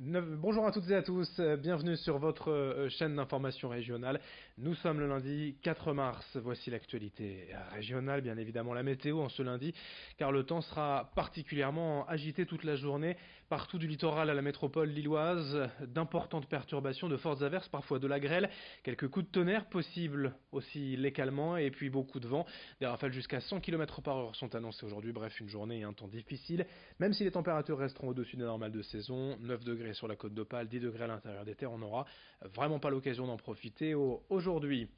Bonjour à toutes et à tous, bienvenue sur votre chaîne d'information régionale. Nous sommes le lundi 4 mars, voici l'actualité régionale, bien évidemment la météo en ce lundi, car le temps sera particulièrement agité toute la journée, partout du littoral à la métropole lilloise, d'importantes perturbations, de fortes averses, parfois de la grêle, quelques coups de tonnerre possibles aussi localement, et puis beaucoup de vent. Des rafales jusqu'à 100 km/h sont annoncées aujourd'hui, bref une journée et un temps difficile, même si les températures resteront au-dessus des normales de saison, 9 degrés sur la côte d'Opale, 10 degrés à l'intérieur des terres, on n'aura vraiment pas l'occasion d'en profiter aujourd'hui.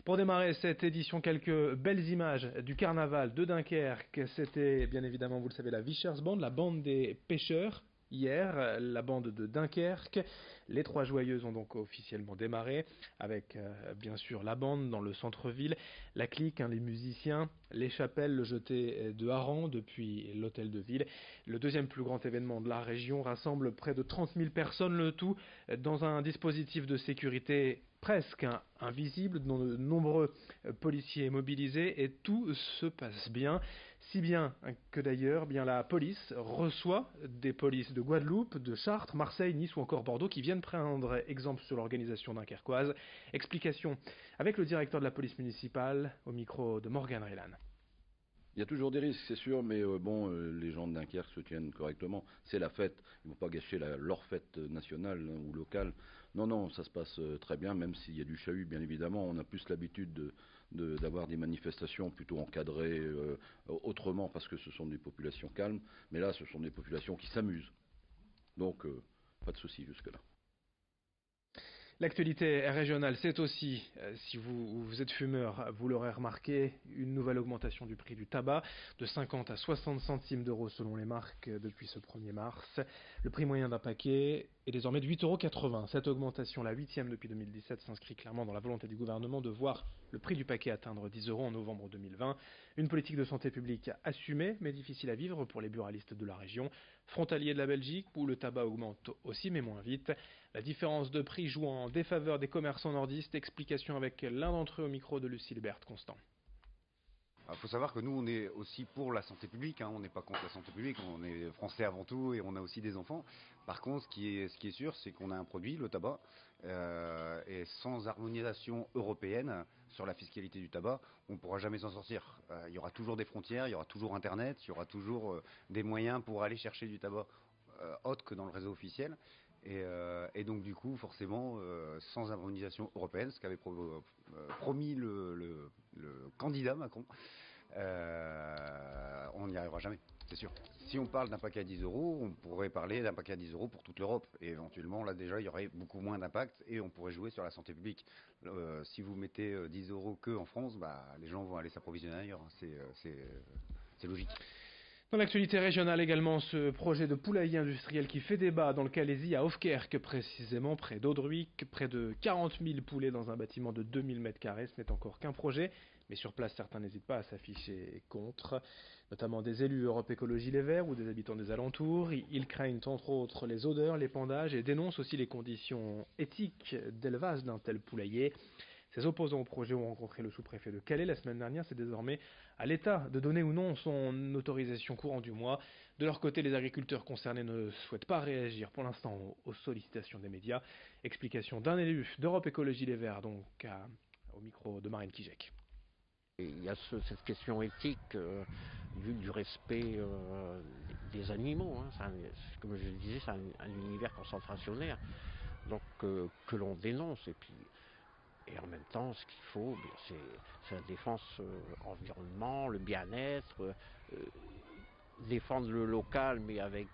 Pour démarrer cette édition, quelques belles images du carnaval de Dunkerque. C'était bien évidemment, vous le savez, la Vichers Band, la bande des pêcheurs. Hier, la bande de Dunkerque. Les Trois Joyeuses ont donc officiellement démarré avec bien sûr la bande dans le centre-ville, la clique, les musiciens, les chapelles, le jeté de harengs depuis l'hôtel de ville. Le deuxième plus grand événement de la région rassemble près de 30 000 personnes, le tout dans un dispositif de sécurité presque invisible, dont de nombreux policiers mobilisés, et tout se passe bien. Si bien que d'ailleurs la police reçoit des polices de Guadeloupe, de Chartres, Marseille, Nice ou encore Bordeaux qui viennent prendre exemple sur l'organisation dunkerquoise. Explication avec le directeur de la police municipale au micro de Morgan Reylan. Il y a toujours des risques, c'est sûr, mais les gens de Dunkerque se tiennent correctement. C'est la fête, ils ne vont pas gâcher leur fête nationale ou locale. Non, ça se passe très bien, même s'il y a du chahut, bien évidemment. On a plus l'habitude d'avoir des manifestations plutôt encadrées autrement, parce que ce sont des populations calmes. Mais là, ce sont des populations qui s'amusent. Donc, pas de souci jusque-là. L'actualité régionale, c'est aussi, si vous êtes fumeur, vous l'aurez remarqué, une nouvelle augmentation du prix du tabac, de 50 à 60 centimes d'euros selon les marques depuis ce 1er mars. Le prix moyen d'un paquet est désormais de 8,80 €. Cette augmentation, la 8e depuis 2017, s'inscrit clairement dans la volonté du gouvernement de voir le prix du paquet atteindre 10 € en novembre 2020. Une politique de santé publique assumée, mais difficile à vivre pour les buralistes de la région, frontaliers de la Belgique, où le tabac augmente aussi, mais moins vite. La différence de prix joue en défaveur des commerçants nordistes. Explication avec l'un d'entre eux au micro de Lucille Berthe Constant. Il faut savoir que nous, on est aussi pour la santé publique, on n'est pas contre la santé publique, on est français avant tout et on a aussi des enfants. Par contre, ce qui est sûr, c'est qu'on a un produit, le tabac, et sans harmonisation européenne sur la fiscalité du tabac, on ne pourra jamais s'en sortir. Il y aura toujours des frontières, il y aura toujours Internet, il y aura toujours des moyens pour aller chercher du tabac autre que dans le réseau officiel. Et donc du coup, forcément, sans harmonisation européenne, ce qu'avait promis le candidat Macron, on n'y arrivera jamais, c'est sûr. Si on parle d'un paquet à 10 €, on pourrait parler d'un paquet à 10 € pour toute l'Europe. Et éventuellement, là déjà, il y aurait beaucoup moins d'impact et on pourrait jouer sur la santé publique. Si vous mettez 10 € que en France, les gens vont aller s'approvisionner ailleurs. C'est logique. Dans l'actualité régionale également, ce projet de poulailler industriel qui fait débat dans le Calaisis à Hofkerk, précisément près d'Audruic, près de 40 000 poulets dans un bâtiment de 2000 m². Ce n'est encore qu'un projet, mais sur place certains n'hésitent pas à s'afficher contre, notamment des élus Europe Écologie Les Verts ou des habitants des alentours. Ils craignent entre autres les odeurs, l'épandage et dénoncent aussi les conditions éthiques d'élevage d'un tel poulailler. Ces opposants au projet ont rencontré le sous-préfet de Calais la semaine dernière. C'est désormais à l'État de donner ou non son autorisation courant du mois. De leur côté, les agriculteurs concernés ne souhaitent pas réagir pour l'instant aux sollicitations des médias. Explication d'un élu d'Europe Écologie Les Verts, donc au micro de Marine Kijek. Il y a cette question éthique du respect des animaux. Comme je le disais, c'est un univers concentrationnaire donc, que l'on dénonce. Et en même temps, ce qu'il faut, c'est la défense environnement, le bien-être, défendre le local, mais avec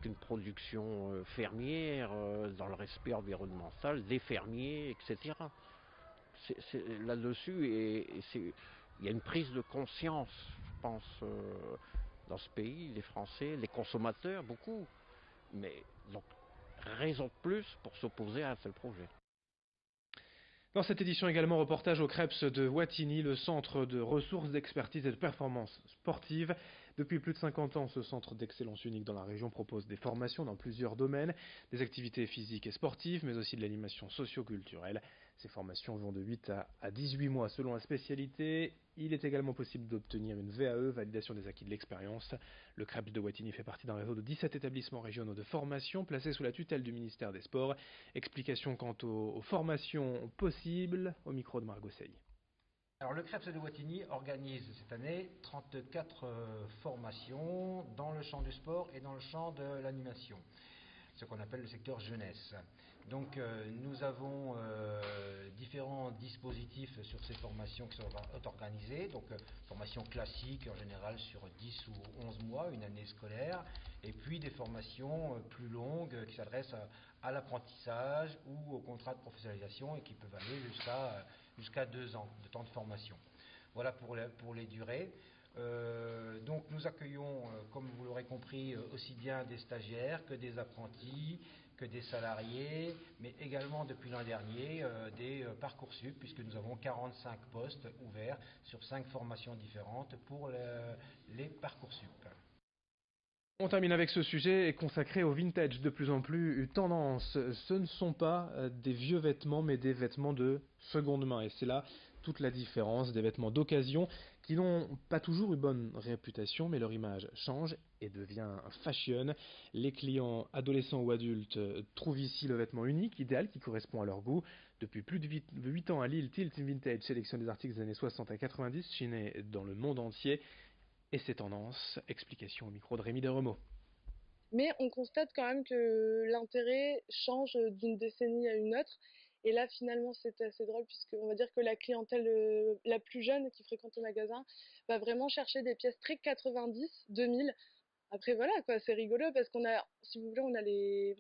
une production fermière, dans le respect environnemental, des fermiers, etc. C'est là-dessus, il y a une prise de conscience, je pense, dans ce pays, les Français, les consommateurs, beaucoup. Mais donc, raison de plus pour s'opposer à un tel projet. Dans cette édition également, reportage au CREPS de Wattignies, le centre de ressources, d'expertise et de performance sportive. Depuis plus de 50 ans, ce centre d'excellence unique dans la région propose des formations dans plusieurs domaines, des activités physiques et sportives, mais aussi de l'animation socio-culturelle. Ces formations vont de 8 à 18 mois selon la spécialité. Il est également possible d'obtenir une VAE, validation des acquis de l'expérience. Le CREPS de Wattignies fait partie d'un réseau de 17 établissements régionaux de formation placés sous la tutelle du ministère des Sports. Explication quant aux formations possibles au micro de Margot Sey. Alors le CREPS de Wattignies organise cette année 34 formations dans le champ du sport et dans le champ de l'animation, ce qu'on appelle le secteur jeunesse. Donc nous avons différents dispositifs sur ces formations qui sont organisées. Donc formation classique en général sur 10 ou 11 mois, une année scolaire, et puis des formations plus longues qui s'adressent à l'apprentissage ou au contrat de professionnalisation et qui peuvent aller jusqu'à 2 ans de temps de formation. Voilà pour les durées. Donc nous accueillons, comme vous l'aurez compris, aussi bien des stagiaires que des apprentis, que des salariés, mais également depuis l'an dernier des Parcoursup, puisque nous avons 45 postes ouverts sur 5 formations différentes pour les Parcoursup. On termine avec ce sujet consacré au vintage, de plus en plus tendance. Ce ne sont pas des vieux vêtements, mais des vêtements de seconde main. Et c'est là toute la différence, des vêtements d'occasion qui n'ont pas toujours eu bonne réputation, mais leur image change et devient fashion. Les clients, adolescents ou adultes, trouvent ici le vêtement unique, idéal, qui correspond à leur goût. Depuis plus de 8 ans à Lille, Tilt Vintage sélectionne des articles des années 60 à 90, chinés dans le monde entier. Et ces tendances, explication au micro de Rémi Desremeaux. Mais on constate quand même que l'intérêt change d'une décennie à une autre. Et là, finalement, c'est assez drôle puisqu'on va dire que la clientèle la plus jeune qui fréquente le magasin va vraiment chercher des pièces très 90, 2000. Après, voilà, quoi, c'est rigolo parce qu'on a, si vous voulez, on a les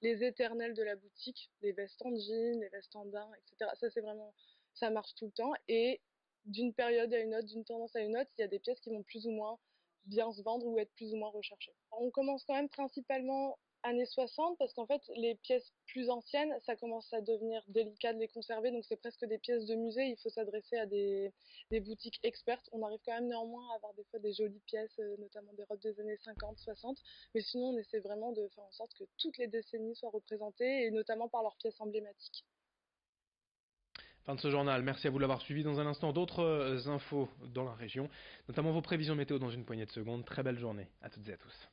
éternels de la boutique, les vestes en jean, les vestes en daim, etc. Ça, c'est vraiment, ça marche tout le temps. Et d'une période à une autre, d'une tendance à une autre, il y a des pièces qui vont plus ou moins bien se vendre ou être plus ou moins recherchées. On commence quand même principalement années 60 parce qu'en fait les pièces plus anciennes ça commence à devenir délicat de les conserver, donc c'est presque des pièces de musée, il faut s'adresser à des boutiques expertes. On arrive quand même néanmoins à avoir des fois des jolies pièces, notamment des robes des années 50, 60, mais sinon on essaie vraiment de faire en sorte que toutes les décennies soient représentées et notamment par leurs pièces emblématiques. Fin de ce journal, merci à vous de l'avoir suivi. Dans un instant, d'autres infos dans la région, notamment vos prévisions météo dans une poignée de secondes. Très belle journée à toutes et à tous.